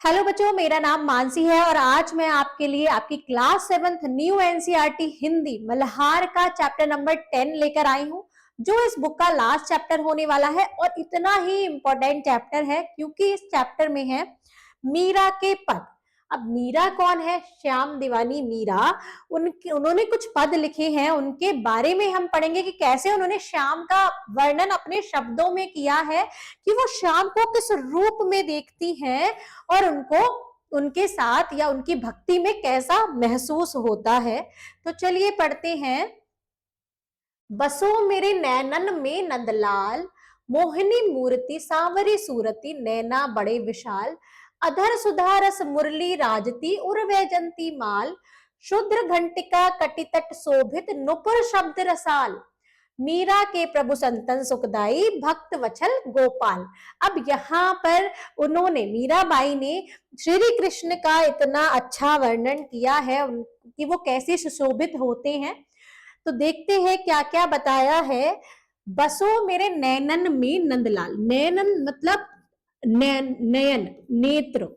Hello बच्चों, मेरा नाम मानसी है और आज मैं आपके लिए आपकी class 7th new NCERT Hindi Malhar का चैप्टर नंबर 10 लेकर आई हूं, जो इस बुक का लास्ट चैप्टर होने वाला है और इतना ही इंपॉर्टेंट चैप्टर है क्योंकि इस चैप्टर में है मीरा के पद। अब मीरा कौन है? श्याम दीवानी मीरा। उन्होंने कुछ पद लिखे हैं, उनके बारे में हम पढ़ेंगे कि कैसे उन्होंने श्याम का वर्णन अपने शब्दों में किया है कि वो श्याम को किस रूप में देखती हैं और उनको उनके साथ या उनकी भक्ति में कैसा महसूस होता है। तो चलिए पढ़ते हैं। बसो मेरे नैनन में नंदलाल, मोहिनी मूर्ति सांवरी सूरती, नैना बड़े विशाल, अधर सुधा रस मुरली राजती, उर वैजंती माल, शुद्र घंटिका कटितट शोभित, नुपुर शब्द रसाल, मीरा के प्रभु संतन सुखदाई, भक्त वचल गोपाल। अब यहाँ पर उन्होंने मीराबाई ने श्री कृष्ण का इतना अच्छा वर्णन किया है कि वो कैसे सुशोभित होते हैं। तो देखते हैं क्या क्या बताया है। बसो मेरे नैनन में नंदलाल, नैनन मतलब नयन, नेत्र,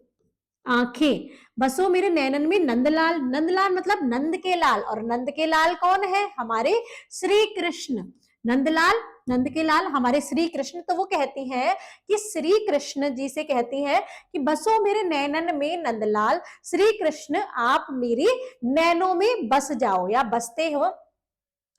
आंखें। बसो मेरे नैनन में नंदलाल, नंदलाल मतलब नंद के लाल, और नंद के लाल कौन है? हमारे श्री कृष्ण। नंदलाल, नंद के लाल हमारे श्री कृष्ण। तो वो कहती है कि श्री कृष्ण जी से कहती है कि बसो मेरे नैनन में नंदलाल, श्री कृष्ण आप मेरी नैनों में बस जाओ या बसते हो।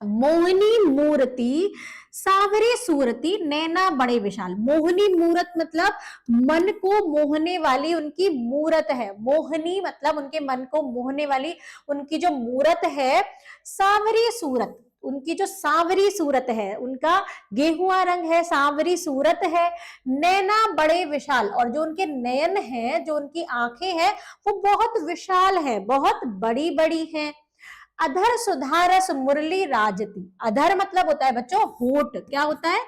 मोहिनी मूर्ति सावरी सूरती, नैना बड़े विशाल। मोहिनी मूरत मतलब मन को मोहने वाली उनकी मूरत है। मोहनी मतलब उनके मन को मोहने वाली उनकी जो मूरत है। सावरी सूरत, उनकी जो सांवरी सूरत है, उनका गेहुआ रंग है, सांवरी सूरत है। नैना बड़े विशाल, और जो उनके नयन हैं, जो उनकी आंखें हैं, वो बहुत विशाल है, बहुत बड़ी बड़ी हैं। अधर सुधारस मुरली राजती, अधर मतलब होता है बच्चों होठ। क्या होता है?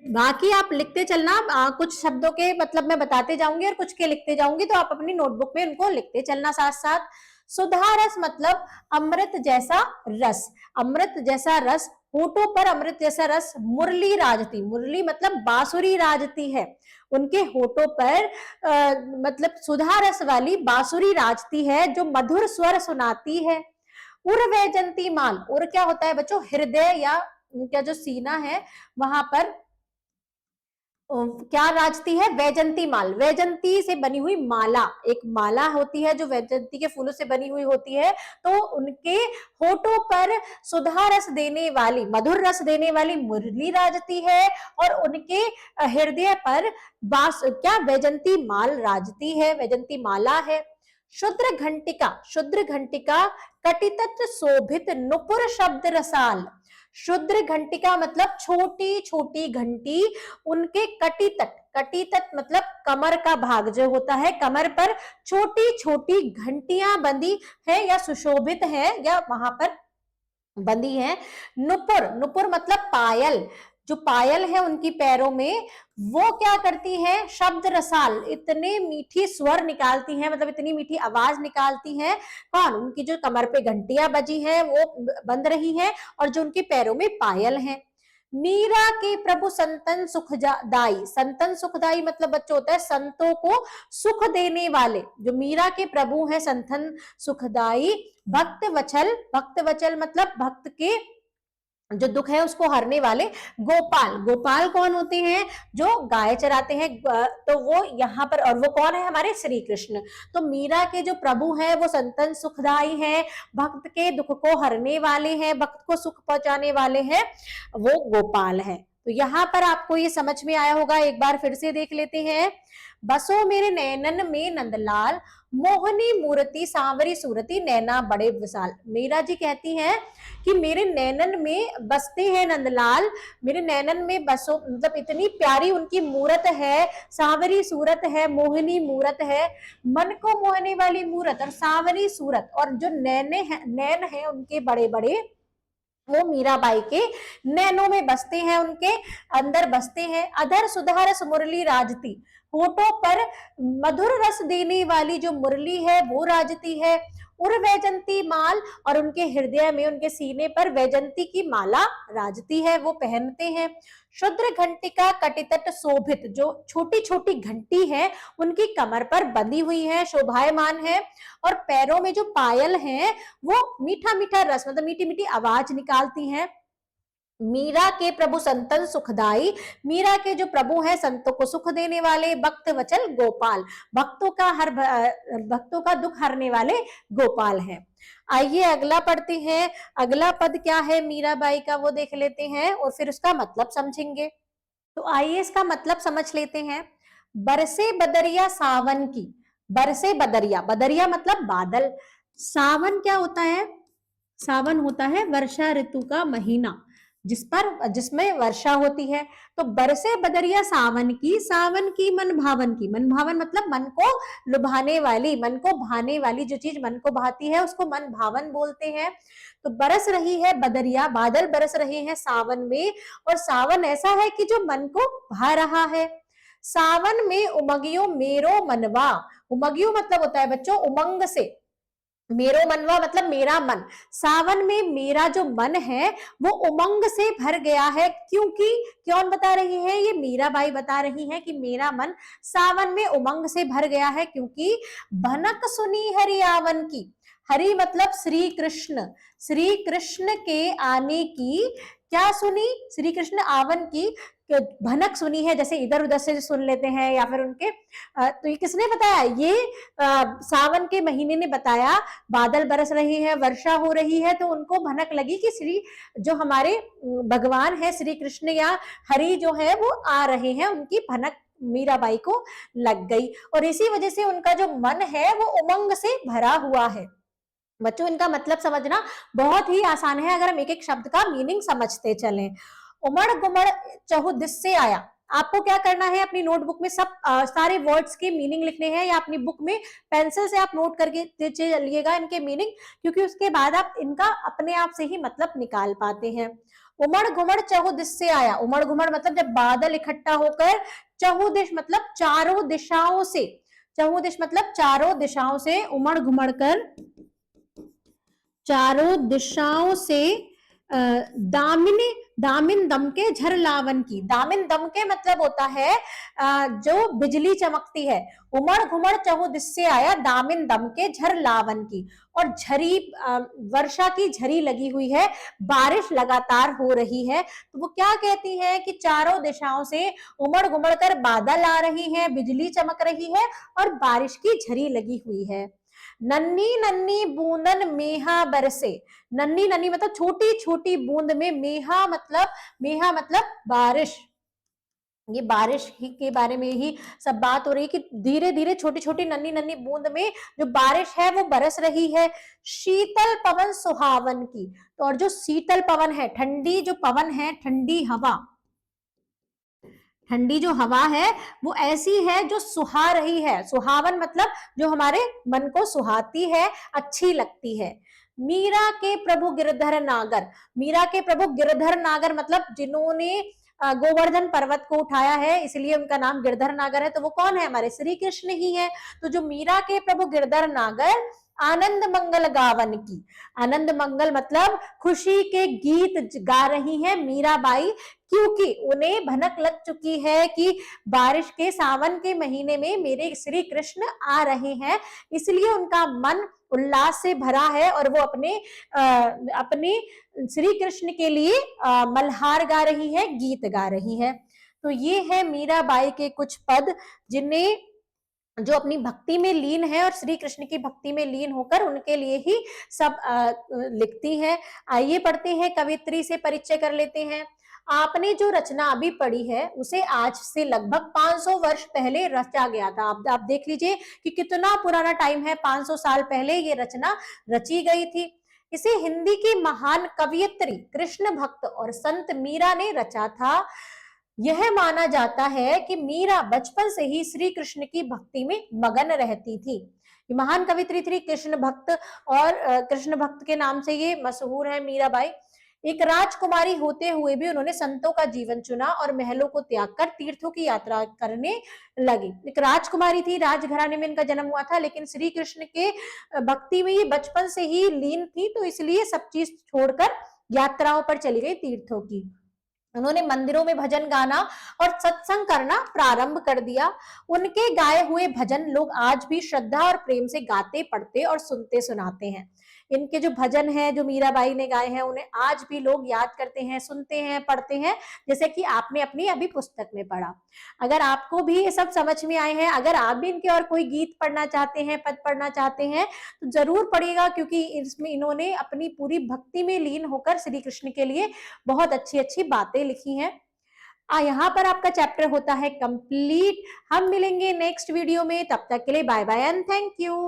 बाकी आप लिखते चलना, कुछ शब्दों के मतलब मैं बताते जाऊंगी और कुछ के लिखते जाऊंगी, तो आप अपनी नोटबुक में उनको लिखते चलना साथ साथ। सुधा रस मतलब अमृत जैसा रस, अमृत जैसा रस, होठों पर अमृत जैसा रस। मुरली राजती, मुरली मतलब बांसुरी राजती है, उनके होठों पर मतलब सुधा रस वाली बांसुरी राजती है जो मधुर स्वर सुनाती है। उर वैजंती माल, उर क्या होता है बच्चों? हृदय या उनका जो सीना है वहां पर क्या राजती है? वैजंती माल, वैजंती से बनी हुई माला, एक माला होती है जो वैजंती के फूलों से बनी हुई होती है। तो उनके होठों पर सुधा रस देने वाली, मधुर रस देने वाली मुरली राजती है, और उनके हृदय पर बास क्या वैजंती माल राजती है, वैजंती माला है। शुद्र घंटिका, शुद्र घंटिका कटितट शोभित, नुपुर शब्द रसाल। शुद्र घंटिका मतलब छोटी छोटी घंटी, उनके कटितट, कटितट मतलब कमर का भाग जो होता है, कमर पर छोटी छोटी घंटियां बंधी है या सुशोभित है या वहां पर बंधी है। नुपुर, नुपुर मतलब पायल, जो पायल है उनकी पैरों में, वो क्या करती है? शब्द रसाल, इतने मीठी स्वर निकालती हैं, मतलब इतनी मीठी आवाज निकालती हैं। कौन? उनकी जो कमर पे घंटियां बजी हैं वो बंध रही हैं, और जो उनके पैरों में पायल है। मीरा के प्रभु संतन सुखदाई, संतन सुखदाई मतलब बच्चों होता है संतों को सुख देने वाले। जो मीरा के प्रभु हैं संतन सुखदाई। भक्त वचल, भक्त वचल मतलब भक्त के जो दुख है उसको हरने वाले। गोपाल, गोपाल कौन होते हैं? जो गाय चराते हैं। तो वो यहाँ पर, और वो कौन है? हमारे श्री कृष्ण। तो मीरा के जो प्रभु हैं वो संतन सुखदाई हैं, भक्त के दुख को हरने वाले हैं, भक्त को सुख पहुंचाने वाले हैं, वो गोपाल है। तो यहाँ पर आपको ये समझ में आया होगा, एक बार फिर से देख लेते हैं। बसो मेरे नैनन में नंदलाल, मोहनी मूर्ति सांवरी सूरती, नैना बड़े विशाल। मीरा जी कहती हैं कि मेरे नैनन में बसते हैं नंदलाल, मेरे नैनन में बसो मतलब इतनी प्यारी उनकी मूरत है, सांवरी सूरत है, मोहिनी मूरत है, मन को मोहने वाली मूरत और सांवरी सूरत, और जो नैने हैं, नैन है उनके बड़े बड़े, वो मीराबाई के नैनों में बसते हैं, उनके अंदर बसते हैं। अधर सुधा रस मुरली राजती, होठों पर मधुर रस देने वाली जो मुरली है वो राजती है। उर्वैजंती माल, और उनके हृदय में, उनके सीने पर वैजंती की माला राजती है, वो पहनते हैं। शुद्र घंटिका कटितट शोभित, जो छोटी छोटी घंटी है उनकी कमर पर बंधी हुई है, शोभायमान है। और पैरों में जो पायल है वो मीठा मीठा रस, मतलब मीठी मीठी आवाज निकालती हैं। मीरा के प्रभु संतन सुखदाई, मीरा के जो प्रभु हैं संतों को सुख देने वाले, भक्त वचल गोपाल, भक्तों का दुख हरने वाले गोपाल हैं। आइए अगला पढ़ते हैं। अगला पद क्या है मीराबाई का वो देख लेते हैं और फिर उसका मतलब समझेंगे। तो आइए इसका मतलब समझ लेते हैं। बरसे बदरिया सावन की, बरसे बदरिया, बदरिया मतलब बादल, सावन क्या होता है, सावन होता है वर्षा ऋतु का महीना जिसमें वर्षा होती है। तो बरसे बदरिया सावन की, सावन की मन भावन की, मन भावन मतलब मन को लुभाने वाली, मन को भाने वाली, जो चीज मन को भाती है उसको मन भावन बोलते हैं। तो बरस रही है बदरिया, बादल बरस रहे हैं सावन में, और सावन ऐसा है कि जो मन को भा रहा है। सावन में उमगियो मेरो मनवा, उमगियो मतलब होता है बच्चों उमंग से, मेरो मनवा मतलब मेरा मन, सावन में मेरा जो मन है वो उमंग से भर गया है। क्योंकि कौन बता रही है, ये मीराबाई बता रही है कि मेरा मन सावन में उमंग से भर गया है, क्योंकि भनक सुनी हरियावन की, हरि मतलब श्री कृष्ण, श्री कृष्ण के आने की क्या सुनी, श्री कृष्ण आवन की भनक सुनी है, जैसे इधर उधर से सुन लेते हैं या फिर उनके तो ये किसने बताया, ये सावन के महीने ने बताया। बादल बरस रहे हैं, वर्षा हो रही है, तो उनको भनक लगी कि श्री जो हमारे भगवान है श्री कृष्ण या हरि जो है वो आ रहे हैं, उनकी भनक मीराबाई को लग गई, और इसी वजह से उनका जो मन है वो उमंग से भरा हुआ है। बच्चों इनका मतलब समझना बहुत ही आसान है अगर हम एक एक शब्द का मीनिंग समझते चलें। उमड़ गुमड़ चहुदिस से आया, आपको क्या करना है, अपनी नोटबुक में सब सारे वर्ड्स के मीनिंग लिखने हैं, या अपनी बुक में पेंसिल से आप नोट करके चलिएगा इनके मीनिंग, क्योंकि उसके बाद आप इनका अपने आप से ही मतलब निकाल पाते हैं। उमड़ घुमड़ चहुदिस से आया, उमड़ घुमड़ मतलब जब बादल इकट्ठा होकर, चहुदिश मतलब चारों दिशाओं से, चहुदिश मतलब चारों दिशाओं से, उमड़ घुमड़ कर चारों दिशाओं से दामिनी दामिन दम के झर लावन की, दामिन दम के मतलब होता है जो बिजली चमकती है। उमड़ घुमड़ चहुदिस से आया दामिन दम के झर लावन की, और झरी वर्षा की झरी लगी हुई है, बारिश लगातार हो रही है। तो वो क्या कहती है कि चारों दिशाओं से उमड़ घुमड़ कर बादल आ रही हैं, बिजली चमक रही है और बारिश की झरी लगी हुई है। नन्नी नन्नी बूंदन मेहा बरसे, नन्नी नन्नी मतलब छोटी छोटी बूंद में, मेहा मतलब बारिश, ये बारिश ही के बारे में ही सब बात हो रही है कि धीरे धीरे छोटी छोटी नन्नी नन्नी बूंद में जो बारिश है वो बरस रही है। शीतल पवन सुहावन की, तो और जो शीतल पवन है, ठंडी जो पवन है, ठंडी हवा, ठंडी जो हवा है वो ऐसी है जो सुहा रही है, सुहावन मतलब जो हमारे मन को सुहाती है, अच्छी लगती है। मीरा के प्रभु गिरधर नागर, मीरा के प्रभु गिरधर नागर मतलब जिन्होंने गोवर्धन पर्वत को उठाया है, इसलिए उनका नाम गिरधर नागर है। तो वो कौन है, हमारे श्री कृष्ण ही है। तो जो मीरा के प्रभु गिरधर नागर आनंद मंगल गावन की, आनंद मंगल मतलब खुशी के गीत गा रही है मीराबाई, क्योंकि उन्हें भनक लग चुकी है कि बारिश के सावन के महीने में मेरे श्री कृष्ण आ रहे हैं, इसलिए उनका मन उल्लास से भरा है और वो अपने श्री कृष्ण के लिए मल्हार गा रही है, गीत गा रही है। तो ये है मीराबाई के कुछ पद जिन्हें जो अपनी भक्ति में लीन है और श्री कृष्ण की भक्ति में लीन होकर उनके लिए ही सब लिखती हैं। आइए पढ़ते हैं, कवित्री से परिचय कर लेते हैं। आपने जो रचना अभी पढ़ी है उसे आज से लगभग 500 वर्ष पहले रचा गया था। आप देख लीजिए कि कितना पुराना टाइम है, 500 साल पहले ये रचना रची गई थी। इसे हिंदी की महान कवियत्री कृष्ण भक्त और संत मीरा ने रचा था। यह माना जाता है कि मीरा बचपन से ही श्री कृष्ण की भक्ति में मगन रहती थी। ये महान कवित्री थी कृष्ण भक्त, और कृष्ण भक्त के नाम से ये मशहूर है मीराबाई। एक राजकुमारी होते हुए भी उन्होंने संतों का जीवन चुना और महलों को त्याग कर तीर्थों की यात्रा करने लगी। एक राजकुमारी थी, राजघराने में इनका जन्म हुआ था, लेकिन श्री कृष्ण के भक्ति में ये बचपन से ही लीन थी, तो इसलिए सब चीज छोड़कर यात्राओं पर चली गई तीर्थों की। उन्होंने मंदिरों में भजन गाना और सत्संग करना प्रारंभ कर दिया। उनके गाए हुए भजन लोग आज भी श्रद्धा और प्रेम से गाते, पढ़ते और सुनते सुनाते हैं। इनके जो भजन हैं, जो मीराबाई ने गाए हैं, उन्हें आज भी लोग याद करते हैं, सुनते हैं, पढ़ते हैं, जैसे कि आपने अपनी अभी पुस्तक में पढ़ा। अगर आपको भी ये सब समझ में आए हैं, अगर आप भी इनके और कोई गीत पढ़ना चाहते हैं, पद पढ़ना चाहते हैं, तो जरूर पढ़िएगा, क्योंकि इसमें इन्होंने अपनी पूरी भक्ति में लीन होकर श्री कृष्ण के लिए बहुत अच्छी अच्छी बातें लिखी हैं। यहाँ पर आपका चैप्टर होता है कंप्लीट। हम मिलेंगे नेक्स्ट वीडियो में, तब तक के लिए bye bye and thank you.